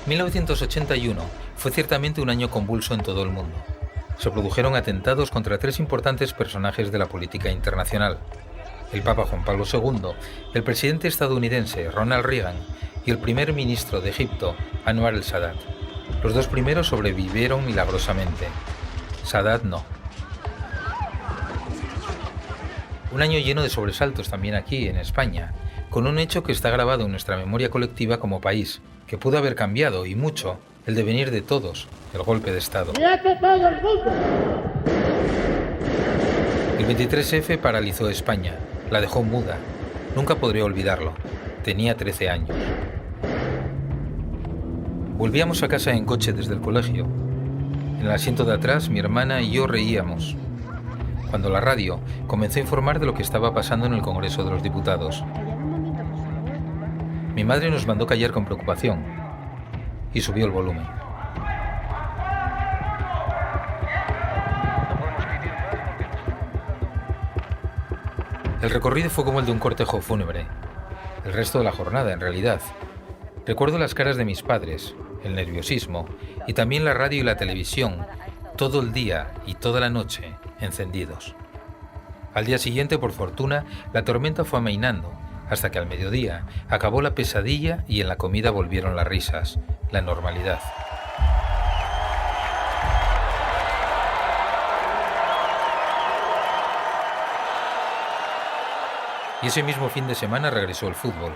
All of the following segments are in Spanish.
1981 fue ciertamente un año convulso en todo el mundo. Se produjeron atentados contra tres importantes personajes de la política internacional: el Papa Juan Pablo II, el presidente estadounidense Ronald Reagan y el primer ministro de Egipto, Anwar el-Sadat. Los dos primeros sobrevivieron milagrosamente. Sadat no. Un año lleno de sobresaltos también aquí, en España, con un hecho que está grabado en nuestra memoria colectiva como país, que pudo haber cambiado, y mucho, el devenir de todos: el golpe de Estado. El 23F paralizó España, la dejó muda. Nunca podré olvidarlo. Tenía 13 años. Volvíamos a casa en coche desde el colegio. En el asiento de atrás, mi hermana y yo reíamos, cuando la radio comenzó a informar de lo que estaba pasando en el Congreso de los Diputados. Mi madre nos mandó callar con preocupación y subió el volumen. El recorrido fue como el de un cortejo fúnebre. El resto de la jornada, en realidad. Recuerdo las caras de mis padres, el nerviosismo y también la radio y la televisión, todo el día y toda la noche, encendidos. Al día siguiente, por fortuna, la tormenta fue amainando, hasta que al mediodía acabó la pesadilla y en la comida volvieron las risas, la normalidad. Y ese mismo fin de semana regresó el fútbol.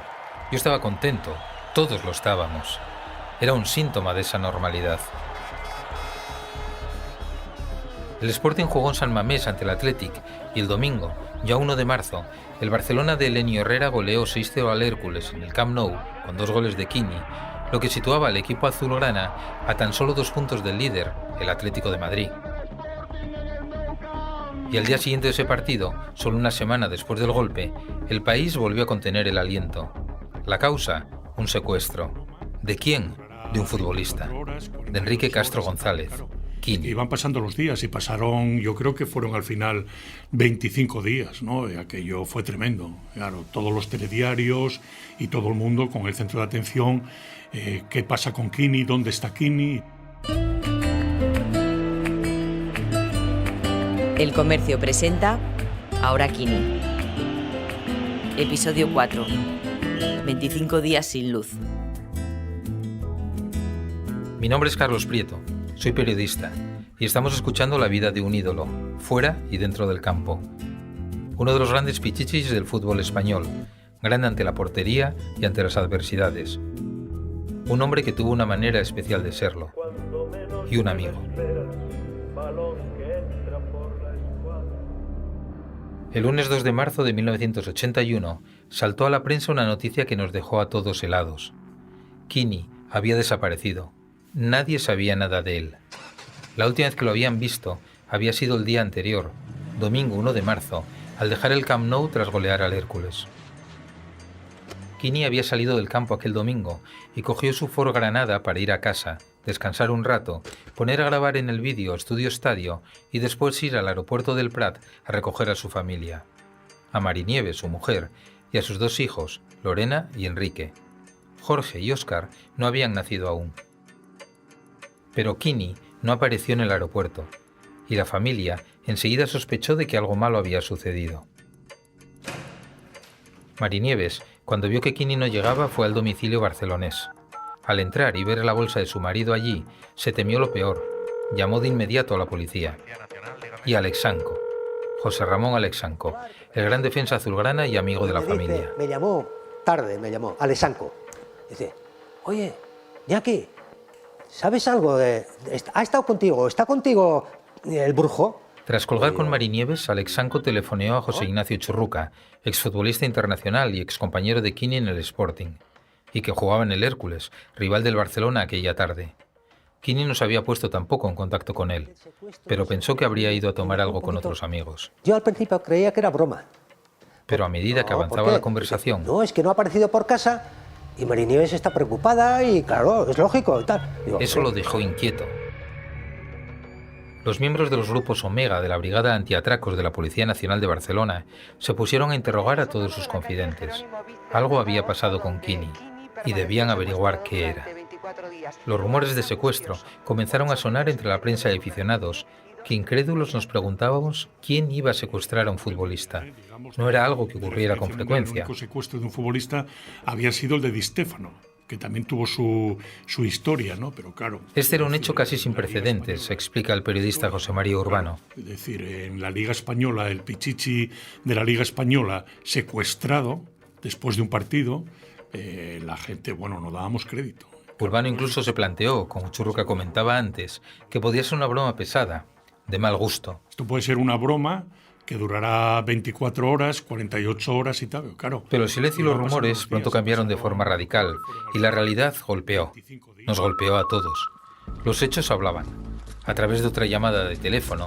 Yo estaba contento, todos lo estábamos. Era un síntoma de esa normalidad. El Sporting jugó en San Mamés ante el Athletic y el domingo, ya 1 de marzo, el Barcelona de Elenio Herrera goleó 6-0 al Hércules en el Camp Nou con 2 goles de Quini, lo que situaba al equipo azulgrana a tan solo 2 puntos del líder, el Atlético de Madrid. Y al día siguiente de ese partido, solo una semana después del golpe, el país volvió a contener el aliento. La causa: un secuestro. ¿De quién? De un futbolista, de Enrique Castro González. Quini. Iban pasando los días y pasaron, yo creo que fueron al final 25 días, ¿no? Aquello fue tremendo. Claro, todos los telediarios y todo el mundo con el centro de atención. ¿Qué pasa con Quini? ¿Dónde está Quini? El Comercio presenta Ahora Quini. Episodio 4. 25 días sin luz. Mi nombre es Carlos Prieto. Soy periodista y estamos escuchando la vida de un ídolo, fuera y dentro del campo. Uno de los grandes pichichis del fútbol español, grande ante la portería y ante las adversidades. Un hombre que tuvo una manera especial de serlo. Y un amigo. El lunes 2 de marzo de 1981 saltó a la prensa una noticia que nos dejó a todos helados. Quini había desaparecido. Nadie sabía nada de él. La última vez que lo habían visto había sido el día anterior, domingo 1 de marzo, al dejar el Camp Nou tras golear al Hércules. Quini había salido del campo aquel domingo y cogió su Ford Granada para ir a casa, descansar un rato, poner a grabar en el vídeo Estudio Estadio y después ir al aeropuerto del Prat a recoger a su familia. A Marinieves, su mujer, y a sus 2 hijos, Lorena y Enrique. Jorge y Óscar no habían nacido aún. Pero Quini no apareció en el aeropuerto, y la familia enseguida sospechó de que algo malo había sucedido. Marinieves, cuando vio que Quini no llegaba, fue al domicilio barcelonés. Al entrar y ver la bolsa de su marido allí, se temió lo peor. Llamó de inmediato a la policía. Y a Alexanco, José Ramón Alexanco, el gran defensa azulgrana y amigo de la familia. Me llamó Alexanco. Dice: oye, Iñaki, ¿sabes algo de...? ¿Ha estado contigo? ¿Está contigo el brujo? Tras colgar con Marinieves, Alexanco telefoneó a José Ignacio Churruca, exfutbolista internacional y excompañero de Quini en el Sporting, y que jugaba en el Hércules, rival del Barcelona aquella tarde. Quini no se había puesto tampoco en contacto con él, pero pensó que habría ido a tomar algo con otros amigos. Yo al principio creía que era broma. Pero a medida que avanzaba la conversación... No, es que no ha aparecido por casa y Marinieves está preocupada y claro, es lógico y tal. Eso lo dejó inquieto. Los miembros de los grupos Omega de la Brigada Antiatracos de la Policía Nacional de Barcelona se pusieron a interrogar a todos sus confidentes. Algo había pasado con Quini y debían averiguar qué era. Los rumores de secuestro comenzaron a sonar entre la prensa y aficionados, que incrédulos nos preguntábamos quién iba a secuestrar a un futbolista. No era algo que ocurriera con frecuencia. El único secuestro de un futbolista había sido el de Di Stéfano, que también tuvo su historia, ¿no? Pero claro... Este era un hecho casi sin precedentes, explica el periodista José María Urbano. Es decir, en la Liga Española, el Pichichi de la Liga Española secuestrado después de un partido, la gente, no dábamos crédito. Urbano incluso se planteó, como Churruca comentaba antes, que podía ser una broma pesada, de mal gusto. Esto puede ser una broma que durará 24 horas, 48 horas y tal, claro. Pero el silencio y los rumores pronto cambiaron de forma radical y la realidad golpeó. Nos golpeó a todos. Los hechos hablaban. A través de otra llamada de teléfono,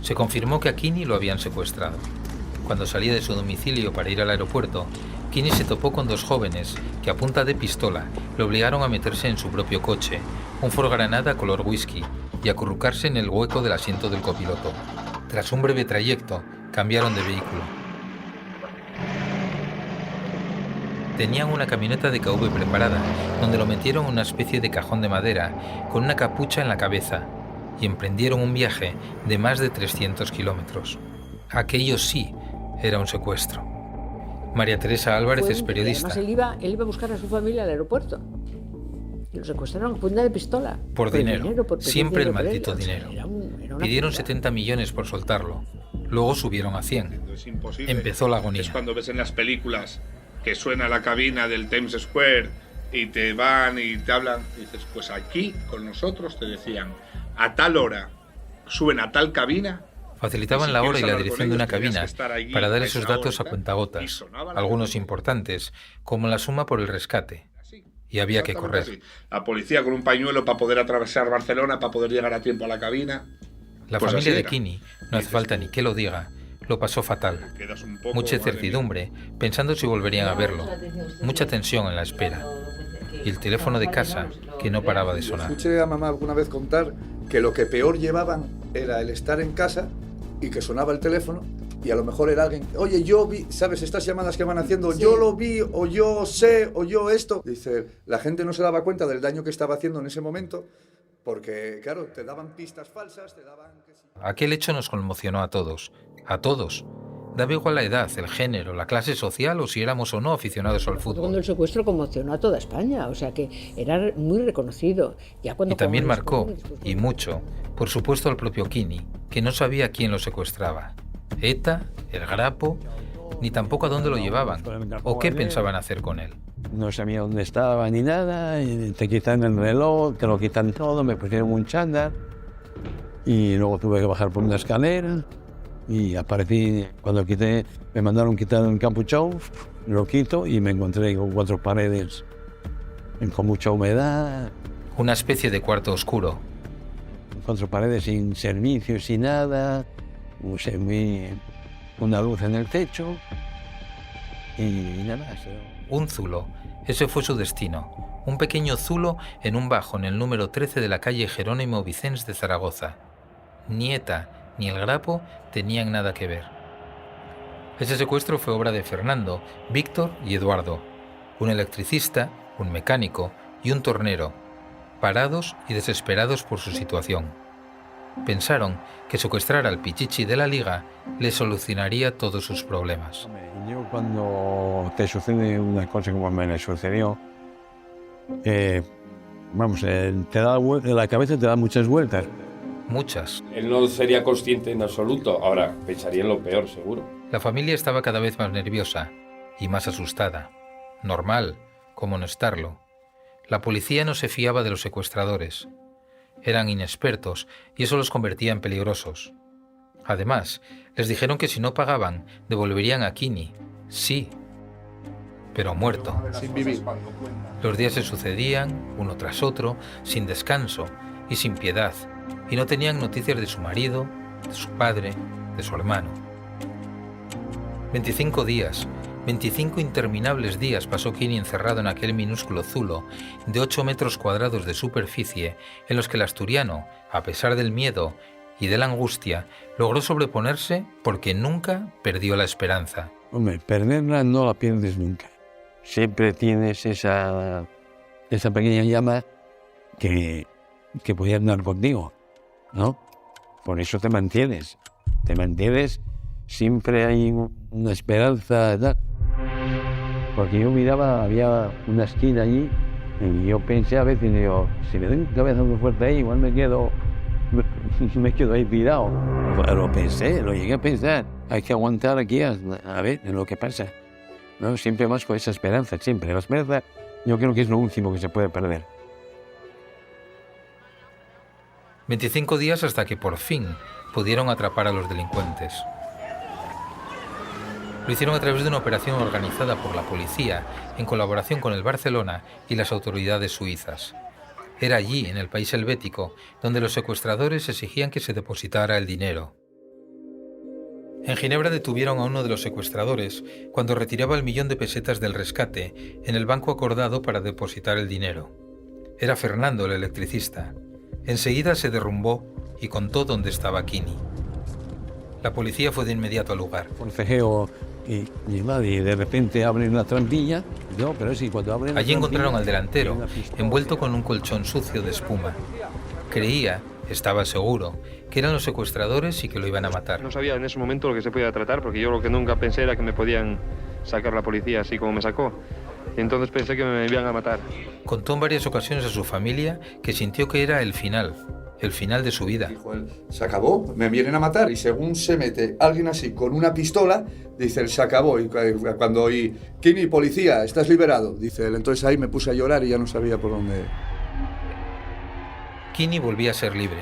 se confirmó que a Quini lo habían secuestrado. Cuando salía de su domicilio para ir al aeropuerto, Quini se topó con dos jóvenes que a punta de pistola le obligaron a meterse en su propio coche, un Ford Granada color whisky, y acurrucarse en el hueco del asiento del copiloto. Tras un breve trayecto, cambiaron de vehículo. Tenían una camioneta de KV preparada, donde lo metieron en una especie de cajón de madera, con una capucha en la cabeza, y emprendieron un viaje de más de 300 kilómetros. Aquello sí era un secuestro. María Teresa Álvarez es periodista. Además, él iba a buscar a su familia al aeropuerto. Y lo secuestraron a punta de pistola. Por dinero, siempre el maldito dinero. Pidieron figura. 70 millones por soltarlo. Luego subieron a 100. Es imposible. Empezó la agonía. Es cuando ves en las películas que suena la cabina del Times Square y te van y te hablan. Y dices, pues aquí con nosotros te decían, a tal hora suben a tal cabina. Facilitaban la hora y la dirección de una cabina para dar esos datos a cuentagotas, algunos importantes, como la suma por el rescate. Y había que correr. Así. La policía con un pañuelo para poder atravesar Barcelona, para poder llegar a tiempo a la cabina. La Pues familia así de era. Quini, no hace falta ni que lo diga, lo pasó fatal. Quedas un poco, Mucha madre incertidumbre, pensando si volverían a verlo. Mucha tensión en la espera. Y el teléfono de casa, que no paraba de sonar. Escuché a mamá alguna vez contar que lo que peor llevaban era el estar en casa y que sonaba el teléfono y a lo mejor era alguien, oye, yo vi, ¿sabes? Estas llamadas que van haciendo, sí. Yo lo vi, o yo sé, o yo esto. Dice, la gente no se daba cuenta del daño que estaba haciendo en ese momento porque, claro, te daban pistas falsas, te daban... Aquel hecho nos conmocionó a todos. A todos. Daba igual la edad, el género, la clase social o si éramos o no aficionados al fútbol. Cuando el secuestro conmocionó a toda España, o sea que era muy reconocido. Ya cuando y también marcó, y mucho, por supuesto al propio Quini, que no sabía quién lo secuestraba. ETA, el Grapo, ni tampoco a dónde lo llevaban, o qué pensaban hacer con él. No sabía dónde estaba ni nada, y te quitan el reloj, te lo quitan todo, me pusieron un chándal y luego tuve que bajar por una escalera y aparecí, cuando quité, me mandaron quitar el capuchón, lo quito y me encontré con 4 paredes con mucha humedad. Una especie de cuarto oscuro. 4 paredes sin servicio, sin nada, una luz en el techo y nada. Un zulo, ese fue su destino. Un pequeño zulo en un bajo en el número 13 de la calle Jerónimo Vicens de Zaragoza. Ni ETA ni el Grapo tenían nada que ver. Ese secuestro fue obra de Fernando, Víctor y Eduardo, un electricista, un mecánico y un tornero, parados y desesperados por su situación. Pensaron que secuestrar al Pichichi de la Liga le solucionaría todos sus problemas. Yo cuando te sucede una cosa como me le sucedió, te da la cabeza te da muchas vueltas. Muchas. Él no sería consciente en absoluto. Ahora, pensaría en lo peor, seguro. La familia estaba cada vez más nerviosa y más asustada. Normal, como no estarlo. La policía no se fiaba de los secuestradores. Eran inexpertos y eso los convertía en peligrosos. Además, les dijeron que si no pagaban, devolverían a Quini. Sí, pero muerto. Sin vivir. Los días se sucedían, uno tras otro, sin descanso y sin piedad, y no tenían noticias de su marido, de su padre, de su hermano. 25 días, 25 interminables días pasó Quini encerrado en aquel minúsculo zulo de 8 metros cuadrados de superficie, en los que el asturiano, a pesar del miedo y de la angustia, logró sobreponerse porque nunca perdió la esperanza. Hombre, perderla no la pierdes nunca. Siempre tienes esa pequeña llama que podía andar contigo, ¿no? Por eso te mantienes, siempre hay una esperanza, ¿verdad? Porque yo miraba, había una esquina allí, y yo pensé a veces, digo, si me doy un cabezazo fuerte ahí, igual me quedo ahí tirado. Lo pensé, lo llegué a pensar, hay que aguantar aquí a ver lo que pasa, ¿no? Siempre más con esa esperanza, siempre. La esperanza yo creo que es lo último que se puede perder. 25 días hasta que por fin pudieron atrapar a los delincuentes. Lo hicieron a través de una operación organizada por la policía en colaboración con el Barcelona y las autoridades suizas. Era allí, en el país helvético, donde los secuestradores exigían que se depositara el dinero. En Ginebra detuvieron a uno de los secuestradores cuando retiraba el 1.000.000 de pesetas del rescate en el banco acordado para depositar el dinero. Era Fernando, el electricista. Enseguida se derrumbó y contó dónde estaba Kini. La policía fue de inmediato al lugar. Forcejeo y de repente abren una trampilla. No, pero sí, cuando abren. Allí encontraron al delantero, envuelto con un colchón sucio de espuma. Creía, estaba seguro, que eran los secuestradores y que lo iban a matar. No sabía en ese momento lo que se podía tratar, porque yo lo que nunca pensé era que me podían sacar la policía así como me sacó. Y entonces pensé que me iban a matar. Contó en varias ocasiones a su familia que sintió que era el final de su vida. Dijo él, se acabó, me vienen a matar. Y según se mete alguien así con una pistola, dice él, se acabó. Y cuando oí, Kini, policía, estás liberado, dice él. Entonces ahí me puse a llorar y ya no sabía por dónde. Kini volvía a ser libre.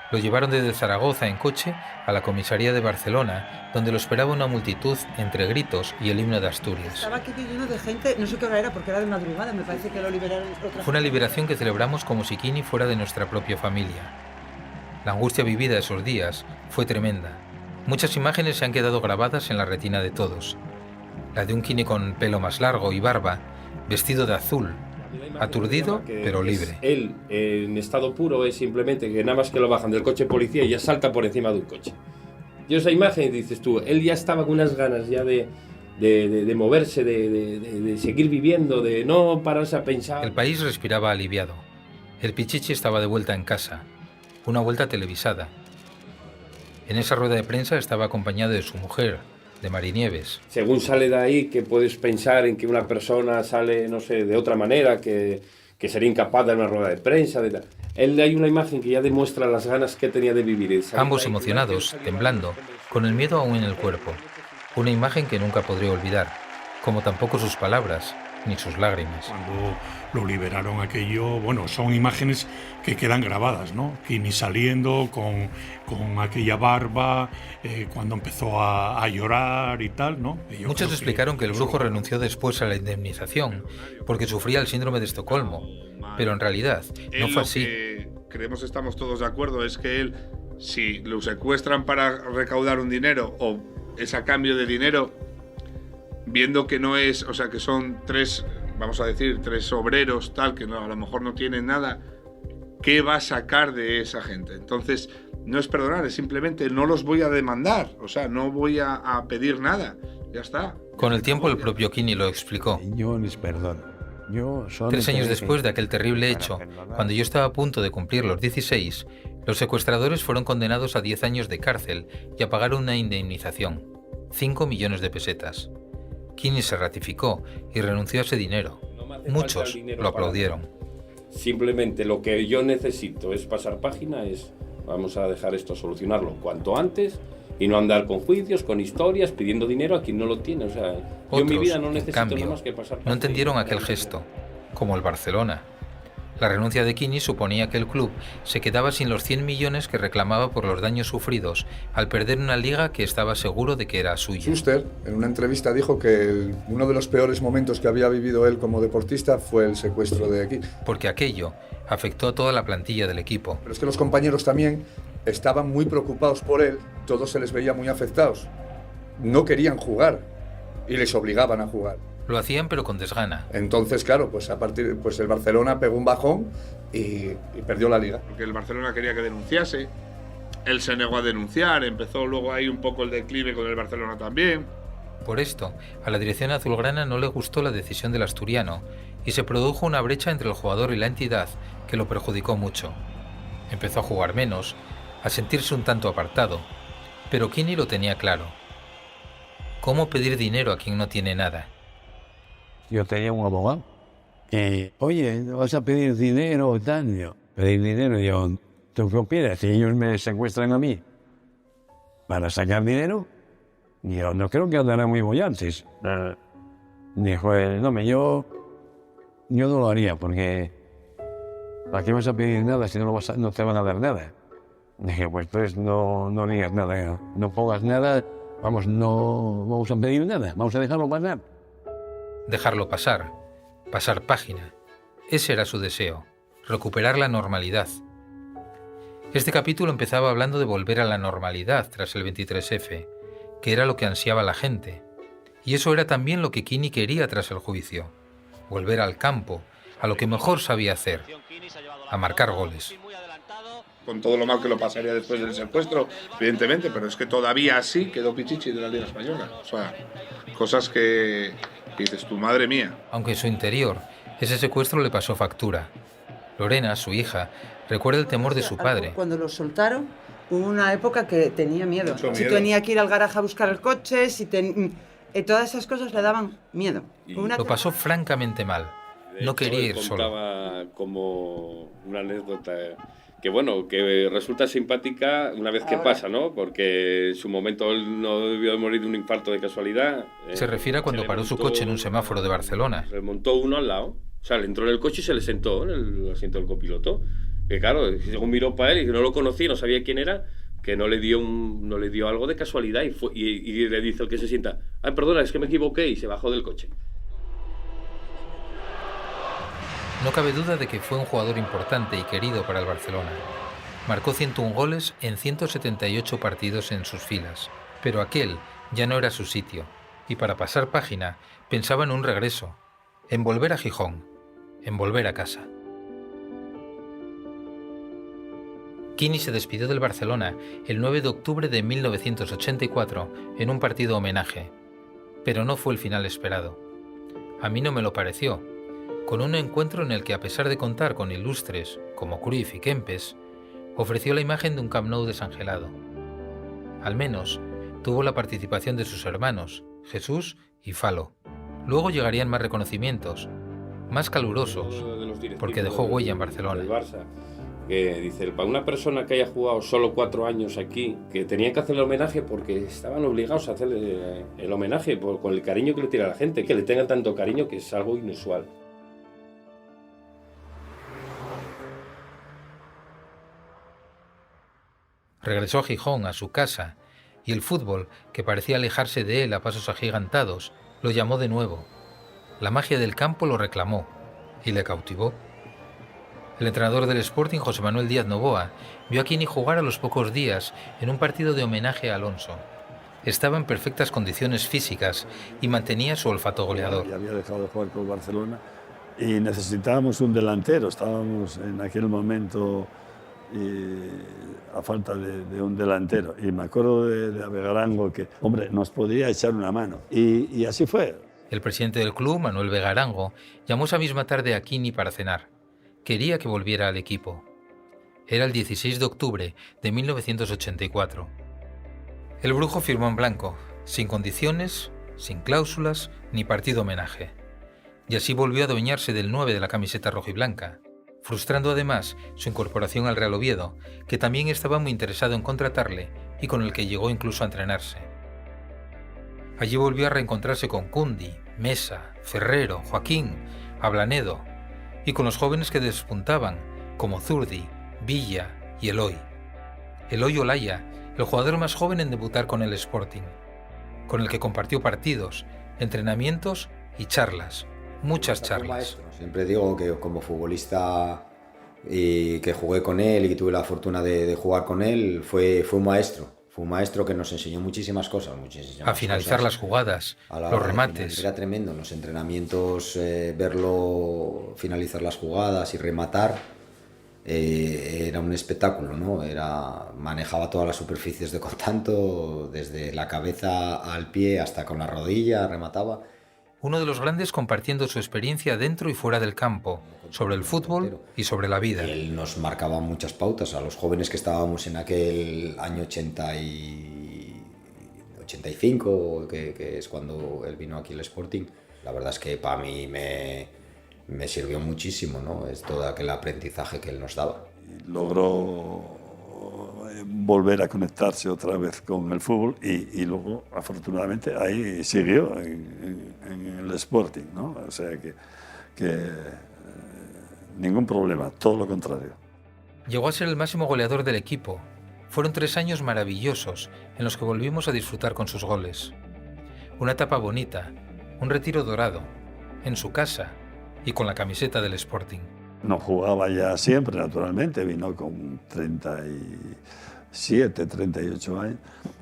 Lo llevaron desde Zaragoza en coche a la comisaría de Barcelona, donde lo esperaba una multitud entre gritos y el himno de Asturias. Estaba aquí lleno de gente, no sé qué hora era porque era de madrugada, me parece que lo liberaron. Fue una liberación que celebramos como si Kini fuera de nuestra propia familia. La angustia vivida esos días fue tremenda. Muchas imágenes se han quedado grabadas en la retina de todos. La de un Kini con pelo más largo y barba, vestido de azul, aturdido pero libre. Él, en estado puro, es simplemente que nada más que lo bajan del coche de policía y ya salta por encima de un coche. Y esa imagen, dices tú, él ya estaba con unas ganas ya de moverse, de seguir viviendo, de no pararse a pensar. El país respiraba aliviado. El Pichichi estaba de vuelta en casa. Una vuelta televisada. En esa rueda de prensa estaba acompañado de su mujer, de Marinieves. Según sale de ahí, que puedes pensar en que una persona sale, no sé, de otra manera, que sería incapaz de una rueda de prensa, de tal. Él, hay una imagen que ya demuestra las ganas que tenía de vivir. Ambos emocionados, temblando, con el miedo aún en el cuerpo. Una imagen que nunca podría olvidar, como tampoco sus palabras, ni sus lágrimas. Cuando lo liberaron aquello, bueno, son imágenes que quedan grabadas, ¿no? Kini saliendo con aquella barba, cuando empezó a llorar y tal, ¿no? Muchos explicaron que el brujo renunció después a la indemnización porque sufría el síndrome de Estocolmo, pero en realidad no fue así. Lo que creemos estamos todos de acuerdo es que él, si lo secuestran para recaudar un dinero o es a cambio de dinero, viendo que no es, o sea, que son tres obreros, tal, que no, a lo mejor no tienen nada, ¿qué va a sacar de esa gente? Entonces, no es perdonar, es simplemente no los voy a demandar, o sea, no voy a pedir nada, ya está. Con el tiempo el propio Kini lo explicó. Yo les perdono. 3 años después de aquel terrible hecho, cuando yo estaba a punto de cumplir los 16, los secuestradores fueron condenados a 10 años de cárcel y a pagar una indemnización, 5 millones de pesetas. Kini se ratificó y renunció a ese dinero. Muchos lo aplaudieron. Simplemente lo que yo necesito es pasar página, vamos a dejar esto, solucionarlo cuanto antes y no andar con juicios, con historias, pidiendo dinero a quien no lo tiene. O sea, yo en mi vida no necesito nada más que pasar página. No entendieron aquel gesto, como el Barcelona. La renuncia de Kini suponía que el club se quedaba sin los 100 millones que reclamaba por los daños sufridos al perder una liga que estaba seguro de que era suya. Schuster, en una entrevista, dijo que uno de los peores momentos que había vivido él como deportista fue el secuestro de Kini. Porque aquello afectó a toda la plantilla del equipo. Pero es que los compañeros también estaban muy preocupados por él, todos se les veía muy afectados. No querían jugar y les obligaban a jugar. Lo hacían pero con desgana. Entonces, claro, pues el Barcelona pegó un bajón y perdió la liga. Porque el Barcelona quería que denunciase, él se negó a denunciar, empezó luego ahí un poco el declive con el Barcelona también. Por esto, a la dirección azulgrana no le gustó la decisión del asturiano y se produjo una brecha entre el jugador y la entidad que lo perjudicó mucho. Empezó a jugar menos, a sentirse un tanto apartado, pero Quini lo tenía claro. ¿Cómo pedir dinero a quien no tiene nada? Yo tenía un abogado que, oye, vas a pedir dinero o tal. Yo, pedir dinero, yo, ¿tú qué opinas? Si ellos me secuestran a mí para sacar dinero, yo no creo que andarán muy bollantes. Dijo él, no, yo no lo haría porque ¿para qué vas a pedir nada si no te van a dar nada? Dije, pues entonces no digas nada, no pongas nada, no vamos a pedir nada, vamos a dejarlo pasar. Dejarlo pasar, pasar página. Ese era su deseo, recuperar la normalidad. Este capítulo empezaba hablando de volver a la normalidad tras el 23F, que era lo que ansiaba la gente. Y eso era también lo que Quini quería tras el juicio, volver al campo, a lo que mejor sabía hacer, a marcar goles. Con todo lo mal que lo pasaría después del secuestro, evidentemente, pero es que todavía así quedó Pichichi de la Liga Española. O sea, cosas que dices, tu madre mía. Aunque en su interior, ese secuestro le pasó factura. Lorena, su hija, recuerda el temor de su padre. Cuando lo soltaron, hubo una época que tenía miedo. Mucho Si miedo. tenía que ir al garaje a buscar el coche, todas esas cosas le daban miedo. Lo pasó francamente mal. No quería ir solo. Contaba como una anécdota que, bueno, que resulta simpática una vez que pasa, ¿no? Porque en su momento él no debió de morir de un infarto de casualidad. Se refiere a cuando paró su coche en un semáforo de Barcelona. Se montó uno al lado, o sea, le entró en el coche y se le sentó en el asiento del copiloto. Que claro, según miró para él y no lo conocía, no sabía quién era, que no le dio algo de casualidad y le dice el que se sienta, ay, perdona, es que me equivoqué, y se bajó del coche. No cabe duda de que fue un jugador importante y querido para el Barcelona. Marcó 101 goles en 178 partidos en sus filas, pero aquel ya no era su sitio, y para pasar página pensaba en un regreso, en volver a Gijón, en volver a casa. Quini se despidió del Barcelona el 9 de octubre de 1984 en un partido homenaje, pero no fue el final esperado. A mí no me lo pareció, con un encuentro en el que, a pesar de contar con ilustres como Cruyff y Kempes, ofreció la imagen de un Camp Nou desangelado. Al menos tuvo la participación de sus hermanos, Jesús y Falo. Luego llegarían más reconocimientos, más calurosos, porque dejó huella en Barcelona. Del Barça, que dice, para una persona que haya jugado solo 4 años aquí, que tenía que hacerle homenaje porque estaban obligados a hacerle el homenaje con el cariño que le tiene a la gente, que le tengan tanto cariño, que es algo inusual. Regresó a Gijón, a su casa, y el fútbol, que parecía alejarse de él a pasos agigantados, lo llamó de nuevo. La magia del campo lo reclamó y le cautivó. El entrenador del Sporting, José Manuel Díaz Novoa, vio a Quini jugar a los pocos días en un partido de homenaje a Alonso. Estaba en perfectas condiciones físicas y mantenía su olfato goleador. Ya había dejado de jugar con Barcelona y necesitábamos un delantero. Estábamos en aquel momento a falta de un delantero. Y me acuerdo de Avegarango que, hombre, nos podría echar una mano. Y así fue. El presidente del club, Manuel Vegarango, llamó esa misma tarde a Quini para cenar. Quería que volviera al equipo. Era el 16 de octubre de 1984. El brujo firmó en blanco, sin condiciones, sin cláusulas, ni partido homenaje. Y así volvió a adueñarse del 9 de la camiseta rojiblanca, frustrando además su incorporación al Real Oviedo, que también estaba muy interesado en contratarle y con el que llegó incluso a entrenarse. Allí volvió a reencontrarse con Cundi, Mesa, Ferrero, Joaquín, Ablanedo, y con los jóvenes que despuntaban, como Zurdi, Villa y Eloy. Eloy Olaya, el jugador más joven en debutar con el Sporting, con el que compartió partidos, entrenamientos y charlas, muchas charlas. Siempre digo que como futbolista y que jugué con él y que tuve la fortuna de jugar con él, fue un maestro. Fue un maestro que nos enseñó muchísimas cosas. A finalizar las jugadas, los remates. Era tremendo en los entrenamientos, verlo finalizar las jugadas y rematar. era un espectáculo, ¿no? Manejaba todas las superficies de contacto, desde la cabeza al pie hasta con la rodilla, remataba. Uno de los grandes compartiendo su experiencia dentro y fuera del campo, sobre el fútbol y sobre la vida. Él nos marcaba muchas pautas a los jóvenes que estábamos en aquel año 85, que es cuando él vino aquí al Sporting. La verdad es que para mí me sirvió muchísimo, ¿no? Es todo aquel aprendizaje que él nos daba. Logró volver a conectarse otra vez con el fútbol y luego, afortunadamente, ahí siguió en el Sporting, ¿no? O sea que ningún problema, todo lo contrario. Llegó a ser el máximo goleador del equipo. Fueron 3 años maravillosos en los que volvimos a disfrutar con sus goles. Una etapa bonita, un retiro dorado, en su casa y con la camiseta del Sporting. No jugaba ya siempre, naturalmente, vino con 37, 38 años,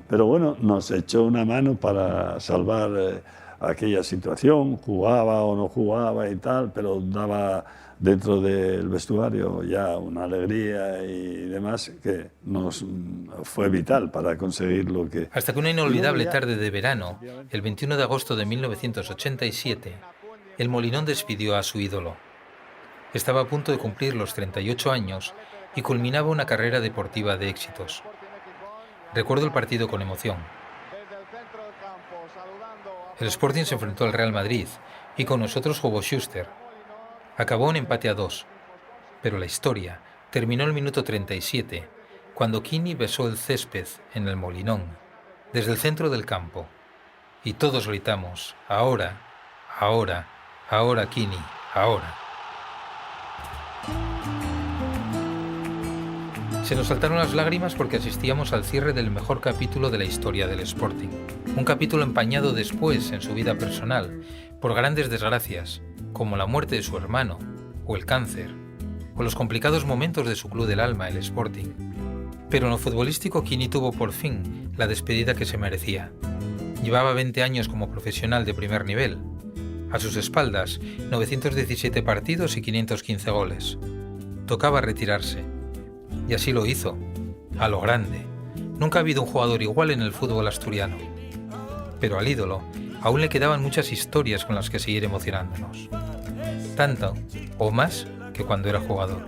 pero bueno, nos echó una mano para salvar aquella situación, jugaba o no jugaba y tal, pero daba dentro del vestuario ya una alegría y demás que nos fue vital para conseguir lo que... Hasta que una inolvidable tarde de verano, el 21 de agosto de 1987, el Molinón despidió a su ídolo. Estaba a punto de cumplir los 38 años y culminaba una carrera deportiva de éxitos. Recuerdo el partido con emoción. El Sporting se enfrentó al Real Madrid y con nosotros jugó Schuster. Acabó en empate a 2, pero la historia terminó el minuto 37, cuando Quini besó el césped en el Molinón, desde el centro del campo. Y todos gritamos, ahora, ahora, ahora Quini, ahora. Se nos saltaron las lágrimas porque asistíamos al cierre del mejor capítulo de la historia del Sporting. Un capítulo empañado después en su vida personal por grandes desgracias, como la muerte de su hermano, o el cáncer, o los complicados momentos de su club del alma, el Sporting. Pero en lo futbolístico, Quini tuvo por fin la despedida que se merecía. Llevaba 20 años como profesional de primer nivel. A sus espaldas, 917 partidos y 515 goles. Tocaba retirarse. Y así lo hizo, a lo grande. Nunca ha habido un jugador igual en el fútbol asturiano. Pero al ídolo aún le quedaban muchas historias con las que seguir emocionándonos. Tanto o más que cuando era jugador.